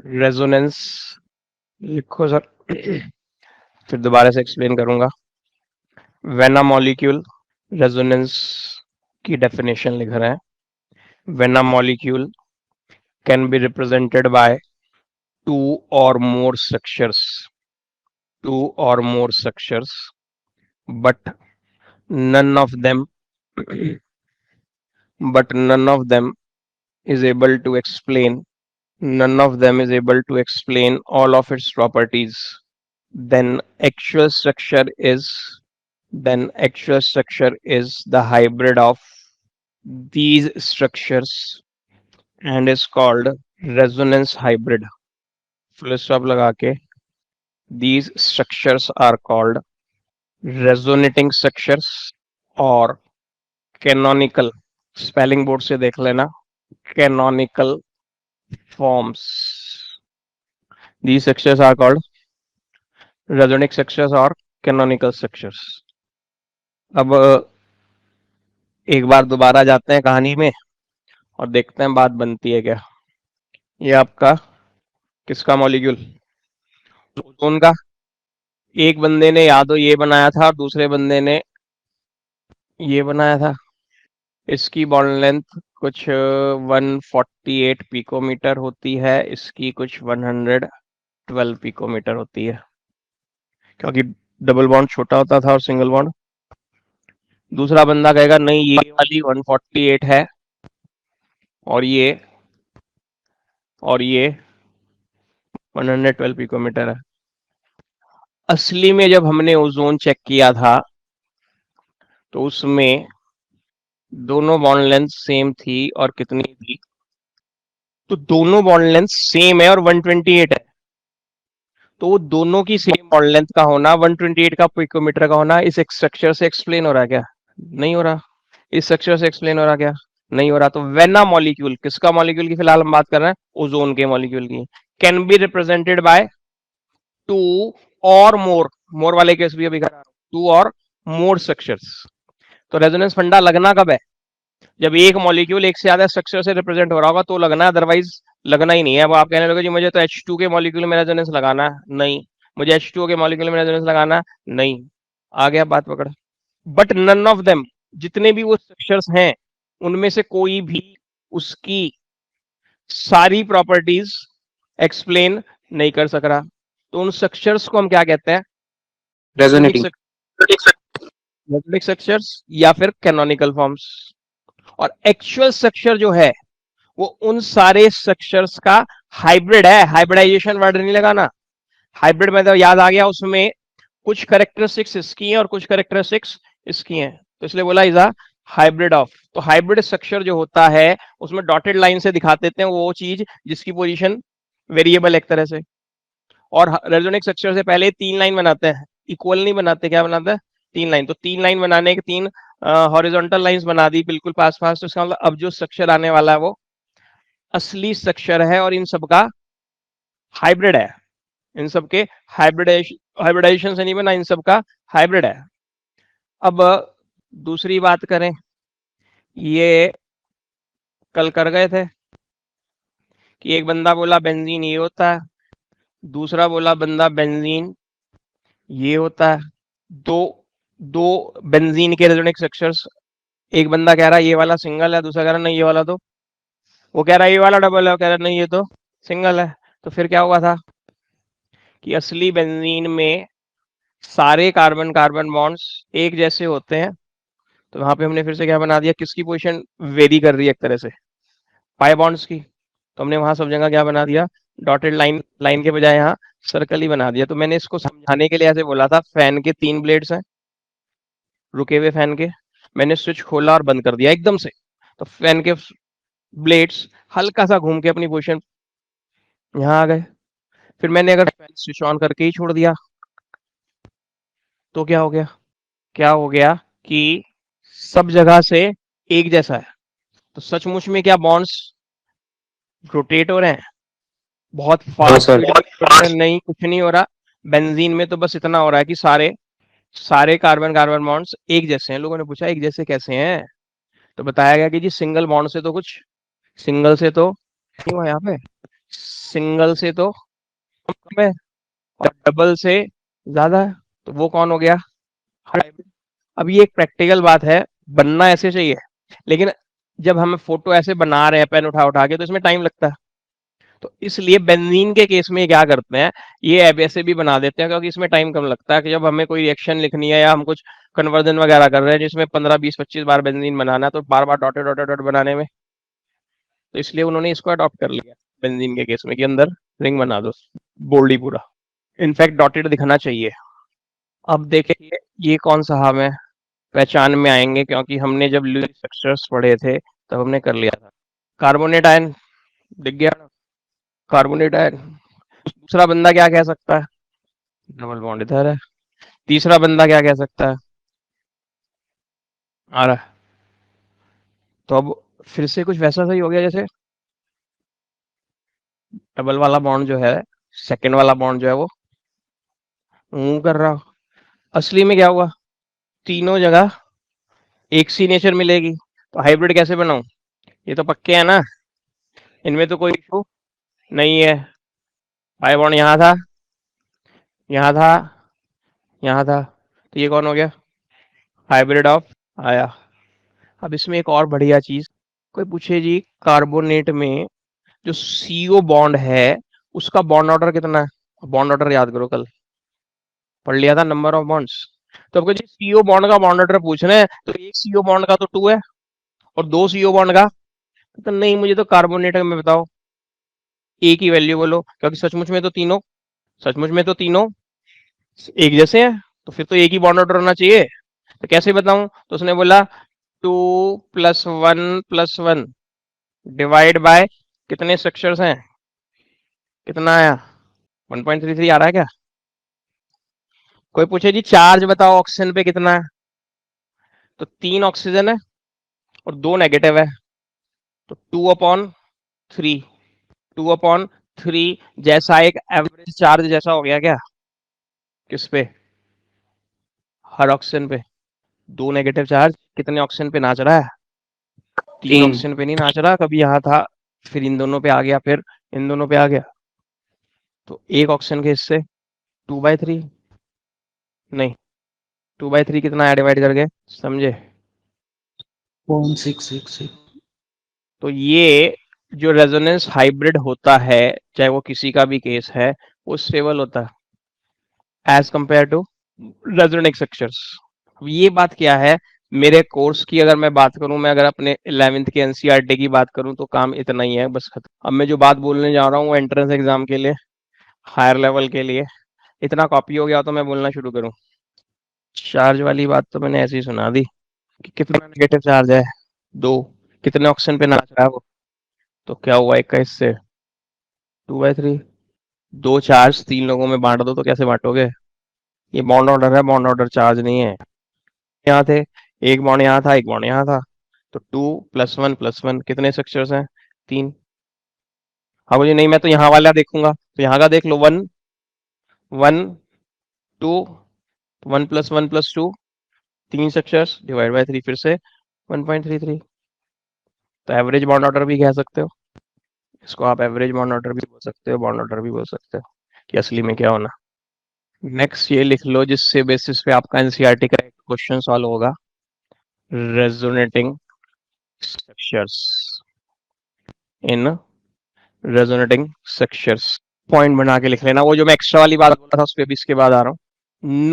Resonance लिखो sir. फिर दोबारा से एक्सप्लेन करूंगा। व्हेन अ मॉलिक्यूल, रेजोनेंस की डेफिनेशन लिख रहे हैं। When a molecule can be represented by two और मोर स्ट्रक्चर्स, टू और मोर structures, but none of them but none of them is able to explain none of them is able to explain all of its properties, then actual structure is the hybrid of these structures and is called resonance hybrid. Full stop लगा के these structures are called resonating structures or canonical, spelling board से देख लेना, canonical forms. These structures are called resonic structures or canonical structures. अब एक बार दोबारा जाते हैं कहानी में और देखते हैं बात बनती है क्या। ये आपका किसका मॉलिक्यूल, ओजोन का। एक बंदे ने या तो ये बनाया था और दूसरे बंदे ने ये बनाया था। इसकी बॉन्ड लेंथ कुछ 148 पिकोमीटर होती है, इसकी कुछ 112 पिकोमीटर होती है, क्योंकि डबल बॉन्ड छोटा होता था और सिंगल बॉन्ड। दूसरा बंदा कहेगा नहीं ये वाली 148 है और ये 112 पिकोमीटर है। असली में जब हमने ओजोन चेक किया था तो उसमें दोनों बॉन्ड लेंथ सेम थी और कितनी थी, तो दोनों बॉन्ड लेंथ सेम है और 128 है, तो दोनों की सेम बॉन्ड लेंथ का होना, 128 का पिकोमीटर का होना, इस स्ट्रक्चर से एक्सप्लेन हो रहा है क्या? नहीं हो रहा। इस स्ट्रक्चर से एक्सप्लेन हो रहा क्या? नहीं हो रहा। तो व्हेन अ मॉलिक्यूल, किसका मॉलिक्यूल की फिलहाल हम बात कर रहे हैं? ओजोन के मॉलिक्यूल की। Can be represented by two और मोर वाले केस भी अभी करा, टू और मोर स्ट्रक्चर्स। तो रेजोनेंस फंडा लगना कब है? जब एक मॉलिक्यूल एक से ज्यादा स्ट्रक्चर से रिप्रेजेंट हो रहा होगा तो लगना है, अदरवाइज लगना ही नहीं है। अब आप कहने लगे जी मुझे तो H2 के मॉलिक्यूल में रेजोनेंस लगाना है, नहीं। मुझे H2O के मॉलिक्यूल में रेजोनेंस लगाना है, नहीं। आ गया बात पकड़। बट नन ऑफ देम, जितने भी वो स्ट्रक्चर्स हैं उनमें से कोई भी उसकी सारी प्रॉपर्टीज एक्सप्लेन नहीं कर सक रहा। तो उन स्ट्रक्चर्स को हम क्या कहते हैं? रेजोनेटिंग। स्ट्रक्चर्स या फिर कैनोनिकल फॉर्म्स। और एक्चुअल स्ट्रक्चर जो है वो उन सारे स्ट्रक्चर्स का हाइब्रिड है। हाइब्रिडाइजेशन वर्ड नहीं लगाना, हाइब्रिड मतलब याद आ गया, उसमें कुछ कैरेक्टरिस्टिक्स इसकी हैं और कुछ कैरेक्टरिस्टिक्स इसकी हैं, तो इसलिए बोला इज अ हाइब्रिड ऑफ। तो हाइब्रिड स्ट्रक्चर जो होता है उसमें डॉटेड लाइन से दिखा देते हैं वो चीज जिसकी पोजीशन वेरिएबल एक तरह से। और रेजोनिक स्ट्रक्चर से पहले 3 लाइन बनाते हैं, इक्वल नहीं बनाते। क्या बनाते हैं? 3 लाइन। तो 3 लाइन बनाने के 3 हॉरिजॉन्टल लाइंस बना दी बिल्कुल पास पास, तो इसका मतलब अब जो स्ट्रक्चर आने वाला है वो असली स्ट्रक्चर है और इन सबका हाइब्रिड है। इन सबके हाइब्रिडाइजेशन से नहीं बना, इन सबका हाइब्रिड है। अब दूसरी बात करें, ये कल कर गए थे कि एक बंदा बोला बेंजीन ये होता है, दूसरा बोला बंदा बेंजीन ये होता है। दो दो बेंजीन के रेजोनिक स्ट्रक्चर्स, एक बंदा कह रहा है ये वाला सिंगल है, दूसरा कह रहा है नहीं ये वाला, तो वो कह रहा है ये वाला डबल है, वो कह रहा है नहीं ये तो सिंगल है। तो फिर क्या हुआ था कि असली बेंजीन में सारे कार्बन कार्बन बॉन्ड्स एक जैसे होते हैं, तो वहां पे हमने फिर से क्या बना दिया, किसकी पोजीशन वेरी कर रही है एक तरह से, पाई बॉन्ड्स की। तो हमने वहां सब जगह क्या बना दिया, डॉटेड लाइन, लाइन के बजाय यहाँ सर्कल ही बना दिया। तो मैंने इसको समझाने के लिए ऐसे बोला था, फैन के 3 ब्लेड्स हैं, रुके हुए फैन के, मैंने स्विच खोला और बंद कर दिया एकदम से, तो फैन के ब्लेड्स हल्का सा घूम के अपनी पोजीशन यहाँ आ गए। फिर मैंने अगर फैन स्विच ऑन करके ही छोड़ दिया तो क्या हो गया? क्या हो गया कि सब जगह से एक जैसा है। तो सचमुच में क्या बॉन्ड्स रोटेट हो रहे हैं बहुत हाँ फास्ट सर। स्पीड में? नहीं, कुछ नहीं हो रहा। बेंजीन में तो बस इतना हो रहा है कि सारे सारे कार्बन कार्बन बॉन्ड्स एक जैसे हैं। लोगों ने पूछा एक जैसे कैसे हैं, तो बताया गया कि जी सिंगल बॉन्ड से तो कुछ, सिंगल से तो नहीं हुआ यहाँ पे, सिंगल से तो कम है और डबल से ज्यादा है, तो वो कौन हो गया? हाइब्रिड। अब ये एक प्रैक्टिकल बात है, बनना ऐसे चाहिए, लेकिन जब हम फोटो ऐसे बना रहे हैं पेन उठा उठा के, तो इसमें टाइम लगता है। तो इसलिए बेंजीन के केस में क्या करते हैं, ये अब ऐसे भी बना देते हैं, क्योंकि इसमें टाइम कम लगता है। कि जब हमें कोई रिएक्शन लिखनी है या हम कुछ कन्वर्जन वगैरह कर रहे हैं जिसमें 15 20 25 बार बेंजीन बनाना है, तो बार बार डॉट डॉट डॉट बनाने में, तो इसलिए उन्होंने इसको अडॉप्ट कर लिया बेंजीन के केस में कि अंदर रिंग बना दो बोल्ड ही पूरा। इनफैक्ट डॉटेड दिखना चाहिए। अब देखिए ये कौन सा हम पहचान में आएंगे, क्योंकि हमने जब लुईस स्ट्रक्चर्स पढ़े थे तब हमने कर लिया था। कार्बोनेट आयन दिख गया ना, कार्बोनेट आयन। दूसरा बंदा क्या कह सकता है? डबल बॉन्ड इधर है। तीसरा बंदा क्या कह सकता है? आ रहा है। तो अब फिर से कुछ वैसा सही हो गया जैसे डबल वाला बॉन्ड जो है, सेकंड वाला बॉन्ड जो है वो मूव कर रहा हो। असली में क्या हुआ? तीनों जगह एक सी नेचर मिलेगी, तो हाइब्रिड कैसे बनाऊं? ये तो पक्के है ना, इनमें तो कोई इशू नहीं है। पाई बॉन्ड यहाँ था, यहाँ था, यहाँ था, तो ये कौन हो गया? हाइब्रिड ऑफ आया। अब इसमें एक और बढ़िया चीज, कोई पूछे जी कार्बोनेट में जो सीओ बॉन्ड है उसका बॉन्ड ऑर्डर कितना है? बॉन्ड ऑर्डर याद करो, कल पढ़ लिया था नंबर ऑफ बॉन्ड्स। तो आपको सीओ बॉन्ड का बॉन्ड ऑर्डर पूछना है, तो एक सीओ बॉन्ड का तो 2 है, और 2 सीओ बॉन्ड का तो नहीं, मुझे तो कार्बोनेट में बताओ एक ही वैल्यू बोलो, क्योंकि सचमुच में तो तीनों एक जैसे हैं, तो फिर तो एक ही बॉन्ड ऑर्डर होना चाहिए। तो कैसे बताऊं? तो उसने बोला 2 + 1 + 1 डिवाइड बाय कितने स्ट्रक्चर्स हैं, कितना आया? 1.33 आ रहा है क्या? कोई पूछे जी चार्ज बताओ ऑक्सीजन पे कितना है, तो 3 ऑक्सीजन है और 2 नेगेटिव है, तो 2/3, 2/3 जैसा एक एवरेज चार्ज जैसा हो गया क्या? किस पे? हर ऑक्सीजन पे। 2 नेगेटिव चार्ज कितने ऑक्सीजन पे नाच रहा है? 3 तीन। ऑक्सीजन पे नहीं नाच रहा, कभी यहाँ था, फिर इन दोनों पे आ गया, फिर इन दोनों पे आ गया। तो एक ऑक्सीजन के हिस्से 2/3, नहीं 2/3 कितना है डिवाइड करके, समझे? 0.666। तो ये जो रेजोनेंस हाइब्रिड होता है, चाहे वो किसी का भी केस है, वो स्टेबल होता है एज कंपेयर टू रेजोनेटिक स्ट्रक्चर्स। ये बात क्या है, मेरे कोर्स की अगर मैं बात करूं, मैं अगर अपने 11th के एनसीईआरटी की बात करूं, तो काम इतना ही है, बस खत्म। अब मैं जो बात बोलने जा रहा हूँ वो एंट्रेंस एग्जाम के लिए, हायर लेवल के लिए, इतना कॉपी हो गया तो मैं बोलना शुरू करूं। चार्ज वाली बात तो मैंने ऐसे ही सुना दी कि कितना नेगेटिव चार्ज है, 2, कितने ऑक्सीजन पे नाच रहा है वो, तो क्या हुआ एक का इससे 2/3। 2 चार्ज 3 लोगों में बांट दो तो कैसे बांटोगे? ये बॉन्ड ऑर्डर है, बॉन्ड ऑर्डर चार्ज नहीं है। यहाँ थे, एक बॉन्ड यहाँ था, एक बॉन्ड यहाँ था, तो 2 + 1 + 1 कितने स्ट्रक्चर्स हैं? 3। हाँ मुझे नहीं, मैं तो यहाँ वाला देखूंगा, तो यहाँ का देख लो, 1 1 2, 1 + 1 + 2, 3 स्ट्रक्चर्स डिवाइड बाय 3, फिर से 1.33। तो एवरेज बॉन्ड ऑर्डर भी कह सकते हो इसको, आप एवरेज बॉन्ड ऑर्डर भी बोल सकते हो, बॉन्ड ऑर्डर भी बोल सकते हो, कि असली में क्या होना। नेक्स्ट ये लिख लो, जिससे बेसिस पे आपका एनसीईआरटी का एक क्वेश्चन सॉल्व होगा, resonating structures in resonating structures. Point बना के लिख लेना, वो जो मैं एक्स्ट्रा वाली बात बोला था उस पर भी इसके बाद आ रहा हूँ। In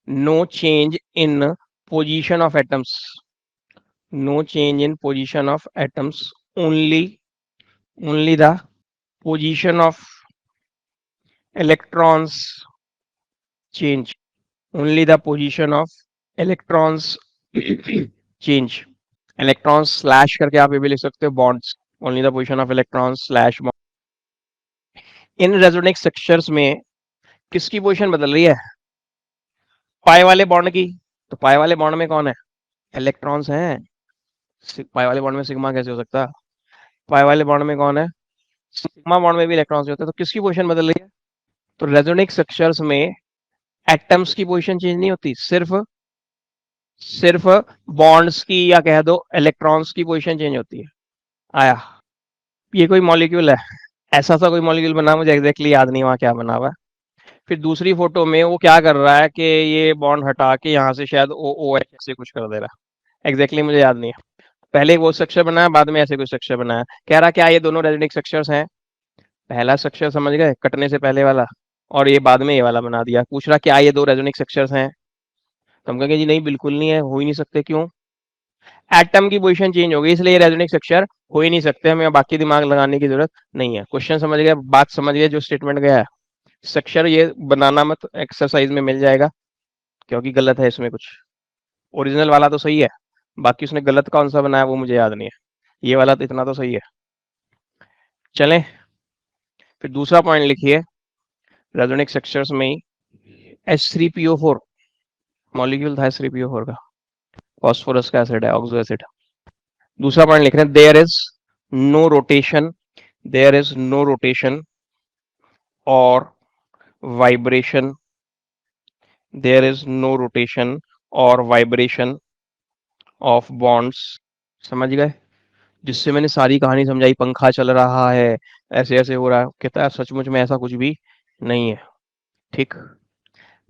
no change in position of atoms, no change in position of atoms, only only the position of electrons change, only the position of electrons change, electrons slash करके आप ये भी लिख सकते हो bonds, only the position of electrons slash bond। इन resonating structures में किसकी पोजीशन बदल रही है? पाई वाले बॉन्ड की। तो पाई वाले बॉन्ड में कौन है? इलेक्ट्रॉन्स हैं। पाई वाले बॉन्ड में सिग्मा कैसे हो सकता है? पाई वाले बॉन्ड में कौन है? सिग्मा बॉन्ड में भी इलेक्ट्रॉन्स होते हैं, तो किसकी पोजीशन बदल रही है? तो रेजोनेटिक स्ट्रक्चर्स में एटम्स की पोजीशन चेंज नहीं होती, सिर्फ सिर्फ बॉन्ड्स की या कह दो इलेक्ट्रॉन्स की पोजीशन चेंज होती है। आया? ये कोई मॉलिक्यूल है, ऐसा सा कोई मॉलिक्यूल बना, मुझे एग्जैक्टली याद नहीं वहाँ क्या बना हुआ है। फिर दूसरी फोटो में वो क्या कर रहा है कि ये बॉन्ड हटा के यहाँ से शायद ओ ओ एच से कुछ कर दे रहा है, एग्जैक्टली मुझे याद नहीं है। पहले वो स्ट्रक्चर बनाया, बाद में ऐसे कोई स्ट्रक्चर बनाया। कह रहा क्या ये दोनों रेजोनिक स्ट्रक्चर्स हैं? पहला स्ट्रक्चर समझ गए, कटने से पहले वाला, और ये बाद में ये वाला बना दिया। पूछ रहा क्या ये दो रेजोनिक स्ट्रक्चर्स हैं? तो हम कहेंगे जी नहीं, बिल्कुल नहीं है, हो ही नहीं सकते। क्यों? एटम की पोजीशन चेंज हो गई, इसलिए ये रेजोनिक स्ट्रक्चर हो ही नहीं सकते, हमें बाकी दिमाग लगाने की जरूरत नहीं है। क्वेश्चन समझ गए, बात समझ गए, जो स्टेटमेंट गया है। स्ट्रक्चर ये बनाना मत, एक्सरसाइज में मिल जाएगा, क्योंकि गलत है इसमें कुछ। ओरिजिनल वाला तो सही है, बाकी उसने गलत कौन सा बनाया वो मुझे याद नहीं है। ये वाला तो इतना तो सही है। चलें, फिर दूसरा पॉइंट लिखिए, रेजोनिक स्ट्रक्चर्स में ही H3PO4 मॉलिक्यूल था, H3PO4 का, फॉस्फोरस का एसिड है, ऑक्सो एसिड। दूसरा पॉइंट लिख रहे हैं, there is no rotation, there is no rotation और vibration, there is no rotation और वाइब्रेशन ऑफ बॉन्ड्स। समझ गए? जिससे मैंने सारी कहानी समझाई, पंखा चल रहा है, ऐसे ऐसे हो रहा है, कहता है सचमुच में ऐसा कुछ भी नहीं है। ठीक।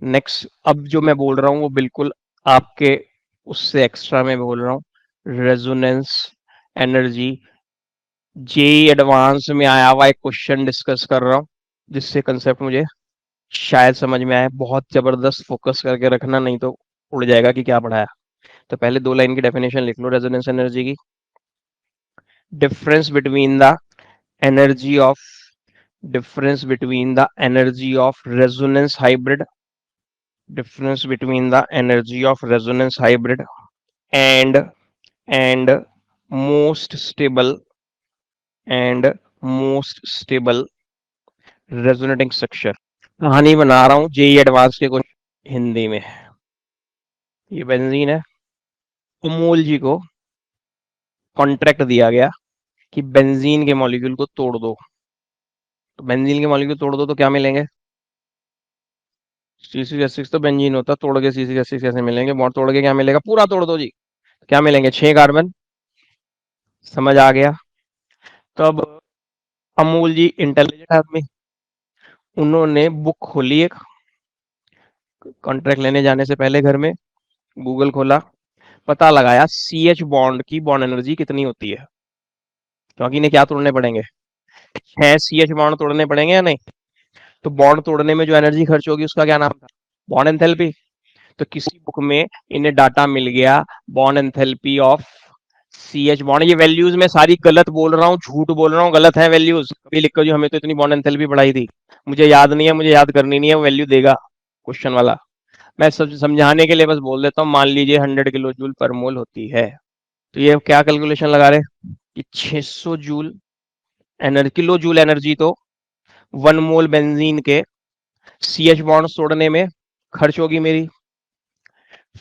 नेक्स्ट, अब जो मैं बोल रहा हूँ वो बिल्कुल आपके उससे एक्स्ट्रा में बोल रहा हूँ। रेजोनेंस एनर्जी, जेई एडवांस में आया हुआ एक क्वेश्चन डिस्कस कर रहा हूँ, जिससे कंसेप्ट मुझे शायद समझ में आए। बहुत जबरदस्त फोकस करके रखना, नहीं तो उड़ जाएगा कि क्या पढ़ाया। तो पहले 2 लाइन की डेफिनेशन लिख लो रेजोनेंस एनर्जी की। Difference between the energy of difference between the energy of resonance hybrid, difference between the energy of resonance hybrid and and most stable and most stable resonating structure। कहानी बना रहा हूँ JEE advance के कुछ हिंदी में। ये benzene है, अमोल जी को कॉन्ट्रैक्ट दिया गया कि बेंजीन के मॉलिक्यूल को तोड़ दो। तो बेंजीन के मॉलिक्यूल तोड़ दो तो क्या मिलेंगे? C6H6 तो बेंजीन होता, तोड़ के C6H6 कैसे मिलेंगे? बॉन्ड तोड़ के क्या मिलेगा? पूरा तोड़ दो जी, क्या मिलेंगे? 6 कार्बन। समझ आ गया? तो अब अमूल जी इंटेलिजेंट आदमी, उन्होंने बुक खोली एक, कॉन्ट्रैक्ट लेने जाने से पहले घर में गूगल खोला, पता लगाया CH बॉन्ड की बॉन्ड एनर्जी कितनी होती है। क्योंकि इन्हें क्या तोड़ने पड़ेंगे? 6 CH बॉन्ड तोड़ने पड़ेंगे या नहीं? तो बॉन्ड तोड़ने में जो एनर्जी खर्च होगी उसका क्या नाम था? Bond enthalpy. तो किसी बुक में इन्हें डाटा मिल गया, bond enthalpy of CH bond. ये वैल्यूज मैं सारी गलत बोल रहा हूँ, झूठ बोल रहा हूँ, गलत है वैल्यूज। कभी लिखो जो हमें तो इतनी बॉन्ड एंथैल्पी पढ़ाई थी, मुझे याद नहीं है, मुझे याद करनी नहीं है, वो वैल्यू देगा क्वेश्चन वाला। मैं समझाने के लिए बस बोल देता हूँ, मान लीजिए 100 किलो जूल पर मोल होती है। तो ये क्या कैलकुलेशन लगा रहे कि 600 joule energy, kilo joule energy तो 1 मोल बेंजीन के CH बॉन्ड तोड़ने में खर्च होगी मेरी।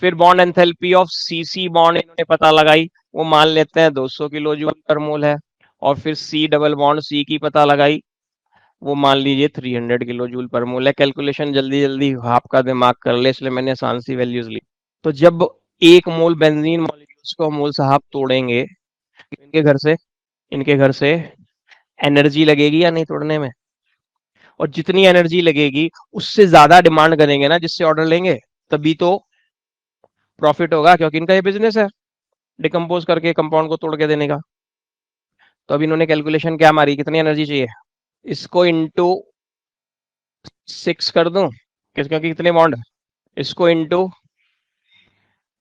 फिर bond enthalpy of CC bond इन्होंने पता लगाई, वो मान लेते हैं 200 किलो जूल पर मोल है। और फिर C डबल बॉन्ड C की पता लगाई, वो मान लीजिए 300 किलो जूल पर मोल है। कैलकुलेशन जल्दी जल्दी आपका दिमाग कर ले, इसलिए मैंने आसान सी वैल्यूज ली। तो जब 1 मोल बेंजीन मॉलिक्यूल्स को मोल साहब तोड़ेंगे, इनके घर से एनर्जी लगेगी या नहीं तोड़ने में? और जितनी एनर्जी लगेगी उससे ज्यादा डिमांड करेंगे ना जिससे ऑर्डर लेंगे, तभी तो प्रॉफिट होगा, क्योंकि इनका ये बिजनेस है डिकम्पोज करके कंपाउंड को तोड़ के देने का। तो अब इन्होंने कैलकुलेशन क्या मारी, कितनी एनर्जी चाहिए? इसको इंटू 6 कर दूं, क्योंकि कितने बॉन्ड, इसको इंटू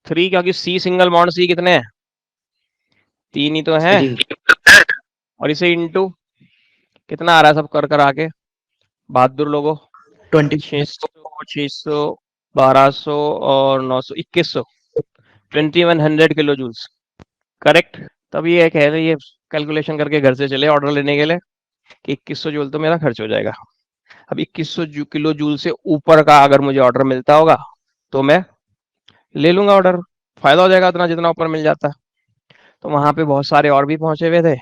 3, क्योंकि C सिंगल बॉन्ड C कितने हैं? 3 ही तो है। 3। और इसे इंटू कितना आ रहा है सब कर कर आके, बहादुर लोगों? 20। 600, 1200 और 900, 2100, 2100 किलो जूल्स। करेक्ट। तब ये कह रही है कैलकुलेशन करके घर से चले ऑर्डर लेने के लिए कि 2100 जूल तो मेरा खर्च हो जाएगा। अब 2100 किलो जूल से ऊपर का अगर मुझे ऑर्डर मिलता होगा तो मैं ले लूंगा ऑर्डर, फायदा हो जाएगा उतना जितना ऊपर मिल जाता। तो वहां पे बहुत सारे और भी पहुंचे हुए थे,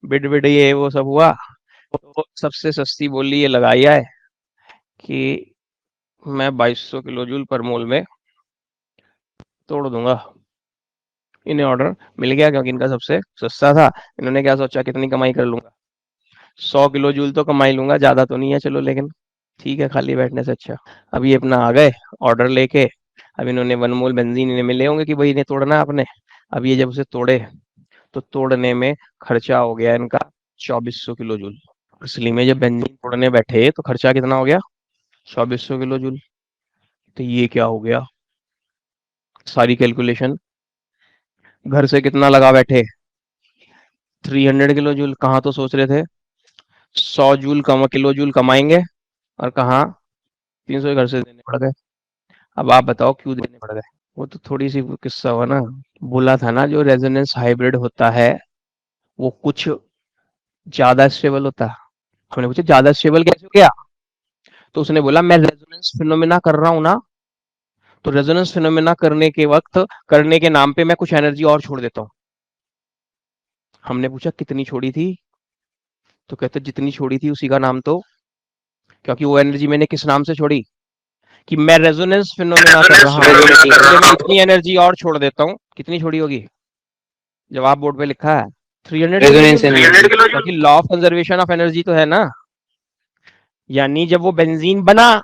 बिड बिड ये वो सब हुआ, तो सबसे सस्ती बोली ये लगाई है कि मैं 2200 किलो जूल पर मोल में तोड़ दूंगा। इन्हें ऑर्डर मिल गया क्योंकि इनका सबसे सस्ता था। इन्होंने क्या सोचा, कितनी कमाई कर लूंगा, 100 किलो जूल तो कमाई लूंगा, ज्यादा तो नहीं है चलो, लेकिन ठीक है, खाली बैठने से अच्छा। अब ये अपना आ गए ऑर्डर लेके। अब इन्होंने 1 मोल बेंजीन इन्हें मिले होंगे कि भाई इन्हें तोड़ना है आपने। अब ये जब उसे तोड़े तो तोड़ने में खर्चा हो गया इनका 2400 किलो जूल। असली में जब बेंजीन तोड़ने बैठे तो खर्चा कितना हो गया, 2400 किलो जूल। तो ये क्या हो गया, सारी कैलकुलेशन घर से कितना लगा बैठे, 300 किलो जूल। कहाँ तो सोच रहे थे 100 किलो जूल कमाएंगे, और कहाँ 300 घर से देने पड़ गए। अब आप बताओ क्यों देने पड़ गए। वो तो थोड़ी सी किस्सा हुआ ना। बोला था ना जो रेजोनेंस हाइब्रिड होता है वो कुछ ज्यादा स्टेबल होता है। हमने पूछा ज्यादा स्टेबल कैसे हो गया, तो उसने बोला मैं रेजोनेंस फिनोमेना कर रहा हूं ना, तो रेजोनेंस फिनोमेना करने के वक्त, करने के नाम पे मैं कुछ एनर्जी और छोड़ देता हूँ। हमने पूछा कितनी छोड़ी थी, तो कहते जितनी छोड़ी थी उसी का नाम तो, क्योंकि वो एनर्जी मैंने किस नाम से छोड़ी, कि मैं रेजोनेंस फिनोमेना कर रहा हूँ, इसलिए मैं इतनी एनर्जी और छोड़ देता हूँ। कितनी छोड़ी होगी, जवाब बोर्ड पे लिखा है 300 किलो जूल, क्योंकि law of conservation of energy तो है ना। यानी जब वो बेंजीन बना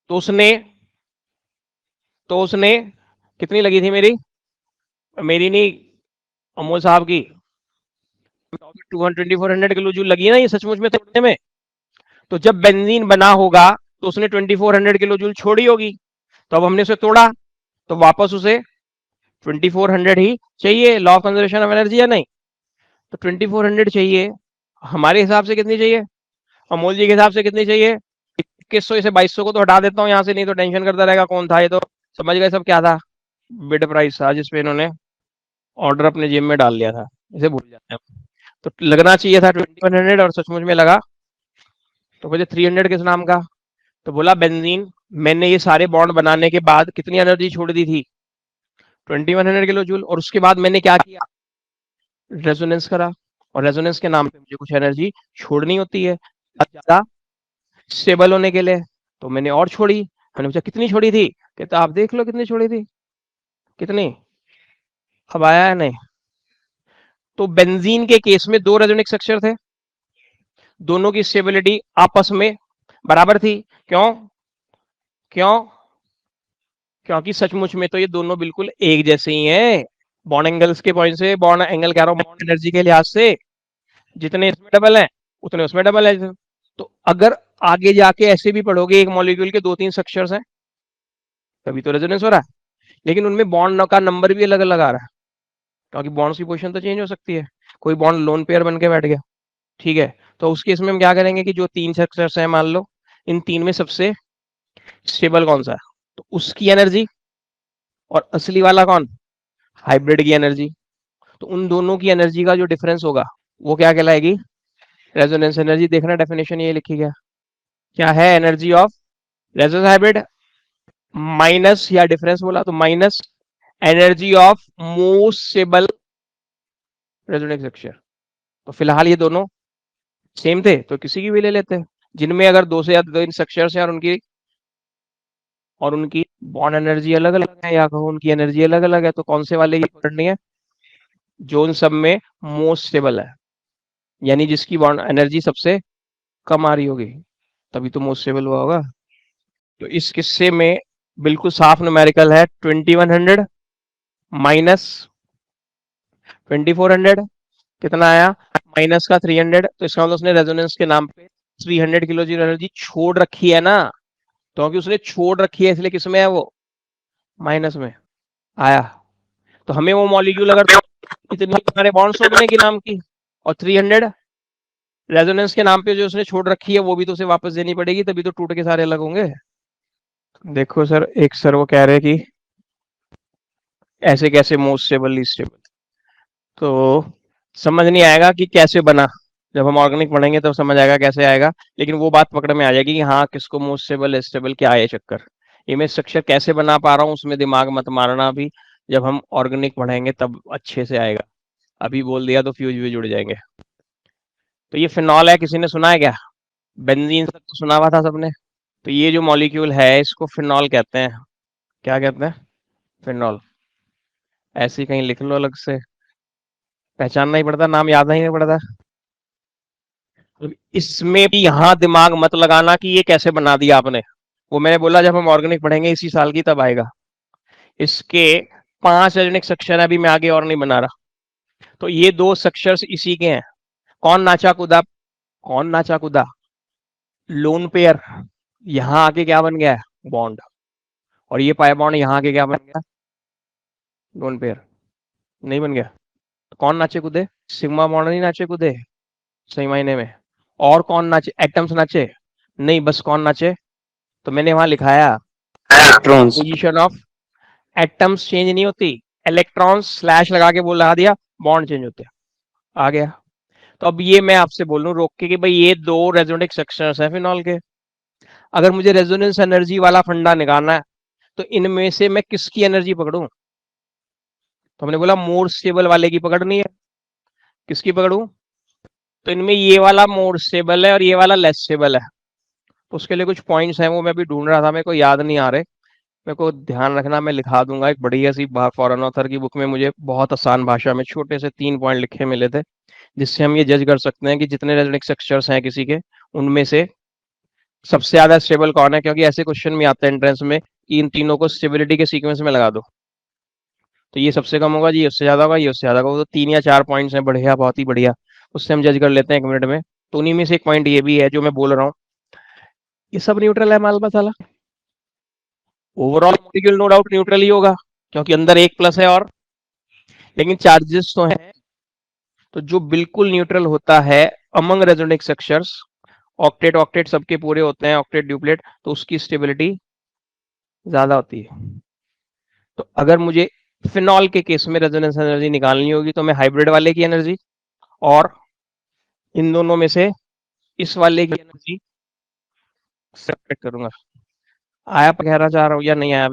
तो उसने कितनी लगी थी मेरी, मेरी नहीं, अमोल साहब की 2400 किलो जूल लगी है ना ये सचमुच में तोड़ने में। तो जब बेंजीन बना होगा तो उसने 2400 किलो जूल छोड़ी होगी। तो अब हमने उसे तोड़ा तो वापस उसे 2400 ही चाहिए, law of conservation of energy है नहीं। तो 2400 चाहिए, हमारे हिसाब से कितनी चाहिए, अमोल जी के हिसाब से कितनी चाहिए, 2100 से 2200 को तो हटा देता हूँ यहाँ से, नहीं तो टेंशन करता रहेगा कौन था ये। तो समझ गए सब क्या था, बिड प्राइस था जिसपे इन्होंने ऑर्डर अपने जेब में डाल लिया था, इसे भूल जाते हैं। तो लगना चाहिए था 2100 और सचमुच में लगा। तो मुझे 300 किस नाम का, तो बोला बेंजीन मैंने ये सारे बॉन्ड बनाने के बाद कितनी एनर्जी छोड़ दी थी, 2100 किलो जूल। और उसके बाद मैंने क्या किया, रेजोनेंस करा, और रेजोनेंस के नाम पे मुझे कुछ एनर्जी छोड़नी होती है ज्यादा स्टेबल होने के लिए, तो मैंने और छोड़ी। मैंने पूछा कितनी छोड़ी थी, कहता आप देख लो कितनी छोड़ी थी, कितनी, अब आया है नहीं। तो बेंजीन के केस में दो रेजोनिक स्ट्रक्चर थे, दोनों की स्टेबिलिटी आपस में बराबर थी। क्यों, क्यों, क्योंकि सचमुच में तो ये दोनों बिल्कुल एक जैसे ही हैं, बॉन्ड एंगल्स के पॉइंट से, बॉन्ड एंगल कह रहा हूँ बॉन्ड एनर्जी के लिहाज से, जितने इसमें डबल है उतने उसमें डबल है। तो अगर आगे जाके ऐसे भी पढ़ोगे एक मॉलिक्यूल के 2-3 स्ट्रक्चर्स हैं, तभी तो रेजोनेंस हो रहा है, लेकिन उनमें बॉन्ड का नंबर भी अलग अलग आ रहा है, क्योंकि बॉन्ड्स की पोजीशन तो चेंज हो सकती है। कोई बॉन्ड लोन पेयर बन के बैठ गया, ठीक है, तो उस केस में हम क्या करेंगे कि जो 3 स्ट्रक्चर्स हैं मान लो, इन 3 में सबसे स्टेबल कौन सा है, तो उसकी एनर्जी, और असली वाला कौन, हाइब्रिड की एनर्जी, तो उन दोनों की एनर्जी का जो डिफरेंस होगा वो क्या कहलाएगी, रेजोनेंस एनर्जी। देखना डेफिनेशन ये लिखी गया, क्या है, energy of resonance hybrid minus, या डिफरेंस बोला तो minus energy of most stable resonance structure. तो फिलहाल ये दोनों सेम थे तो किसी की भी ले लेते हैं, जिनमें अगर दो से ज्यादा इन स्ट्रक्चर्स हैं और उनकी बॉन्ड एनर्जी अलग अलग है, या कहो उनकी एनर्जी अलग अलग है, तो कौन से वाले की पकड़नी है, जो उन सब में मोस्ट स्टेबल है, यानी जिसकी बॉन्ड एनर्जी सबसे कम आ रही होगी, तभी तो मोस्ट स्टेबल हुआ होगा। तो इस किस्से में बिल्कुल साफ न्यूमेरिकल है, 2100 माइनस 2400 कितना आया, माइनस का 300। तो इसका मतलब उसने रेजोनेंस के नाम पे 300 किलो जूल एनर्जी छोड़ रखी है ना, तो क्योंकि उसने छोड़ रखी है इसलिए किसमें है वो, माइनस में आया। तो हमें वो मॉलिक्यूल अगर इतनी सारे बॉन्ड्स तोड़ने की नाम की, और 300 रेजोनेंस के नाम पे जो उसने छोड़ रखी है वो भी तो उसे वापस देनी पड़ेगी, तभी तो टूट के सारे अलग होंगे। देखो सर, एक सर वो कह रहे हैं कि ऐसे कैसे मोस्ट स्टेबल लीस्ट स्टेबल, तो समझ नहीं आएगा कि कैसे बना, जब हम ऑर्गेनिक पढ़ेंगे तब समझ आएगा कैसे आएगा, लेकिन वो बात पकड़ में आ जाएगी कि हाँ किसको मोस्ट स्टेबल स्टेबल क्या है चक्कर। इमेज स्ट्रक्चर कैसे बना पा रहा हूँ उसमें दिमाग मत मारना, भी जब हम ऑर्गेनिक पढ़ेंगे तब अच्छे से आएगा, अभी बोल दिया तो फ्यूज भी जुड़ जाएंगे। तो ये फिनॉल है, किसी ने सुना है क्या, बेंजीन तक तो सुना हुआ था सबने। तो ये जो मॉलिक्यूल है इसको फिनॉल कहते हैं, क्या कहते हैं, फिनॉल। ऐसे ही कहीं लिख लो अलग से, पहचानना ही पड़ता, नाम याद नहीं पड़ता। इसमें भी यहाँ दिमाग मत लगाना कि ये कैसे बना दिया आपने, वो मैंने बोला जब हम ऑर्गेनिक पढ़ेंगे इसी साल की तब आएगा। इसके 5 रेजोनिक स्ट्रक्चर है, अभी मैं आगे और नहीं बना रहा। तो ये 2 स्ट्रक्चर्स इसी के हैं। कौन नाचा कूदा, कौन नाचा कूदा, लोन पेयर, यहां आके क्या बन गया है, बॉन्ड। और ये पाई बॉन्ड यहां आके क्या बन गया, लोन पेयर। नहीं बन गया। तो कौन नाचे कूदे, सिग्मा बॉन्ड नहीं नाचे कूदे सही मायने में। और कौन नाचे, एटम्स नाचे, नहीं बस कौन नाचे। तो मैंने वहां लिखाया electrons. Position of atoms change नहीं होती, इलेक्ट्रॉन स्लैश लगा के बोल रहा दिया, बॉन्ड चेंज होते हैं। आ गया। तो अब ये मैं आपसे बोलूं रोक के कि भाई ये 2 रेजोनेटिक स्ट्रक्चर्स हैं फिनॉल के। अगर मुझे रेजोनेंस एनर्जी वाला फंडा निकालना है तो इनमें से मैं किसकी एनर्जी पकड़ूं। तो हमने बोला मोर स्टेबल वाले की पकड़नी है, किसकी पकड़ूं। तो इनमें ये वाला मोर स्टेबल है और ये वाला लेस स्टेबल है। तो उसके लिए कुछ पॉइंट्स हैं, वो मैं अभी ढूंढ रहा था, मेरे को याद नहीं आ रहे। मेरे को ध्यान रखना, मैं लिखा दूंगा एक बढ़िया सी फॉरेन ऑथर की बुक में, मुझे बहुत आसान भाषा में छोटे से 3 पॉइंट लिखे मिले थे, जिससे हम ये जज कर सकते हैं कि जितने रेजोनेटिक स्ट्रक्चर्स हैं किसी के, उनमें से सबसे ज्यादा स्टेबल कौन है। क्योंकि ऐसे क्वेश्चन में आता है एंट्रेंस में कि इन तीनों को स्टेबिलिटी के सीक्वेंस में लगा दो, तो ये सबसे कम होगा जी, उससे ज्यादा होगा, ये उससे ज्यादा होगा। तो 3 या 4 पॉइंट्स हैं बढ़िया, बहुत ही बढ़िया, उससे हम जज कर लेते हैं 1 मिनट में। तो उन्हीं में से एक पॉइंट ये भी है जो मैं बोल रहा हूँ, ये सब न्यूट्रल है माल मसाला। Overall molecule no doubt neutral ही होगा, क्योंकि अंदर एक प्लस है और, लेकिन चार्जेस तो हैं। तो जो बिल्कुल न्यूट्रल होता है अमंग रेजोनेटिक स्ट्रक्चर्स, ऑक्टेट ऑक्टेट सबके पूरे होते हैं, ऑक्टेट ड्यूप्लेट, तो उसकी स्टेबिलिटी ज्यादा होती है। तो अगर मुझे फिनॉल के केस में रेजोनेंस एनर्जी निकालनी होगी तो मैं हाइब्रिड वाले की एनर्जी और इन दोनों में से इस वाले की एनर्जी सेपरेट करूंगा। आया, कहना चाह रहा हूँ या नहीं आया अभी।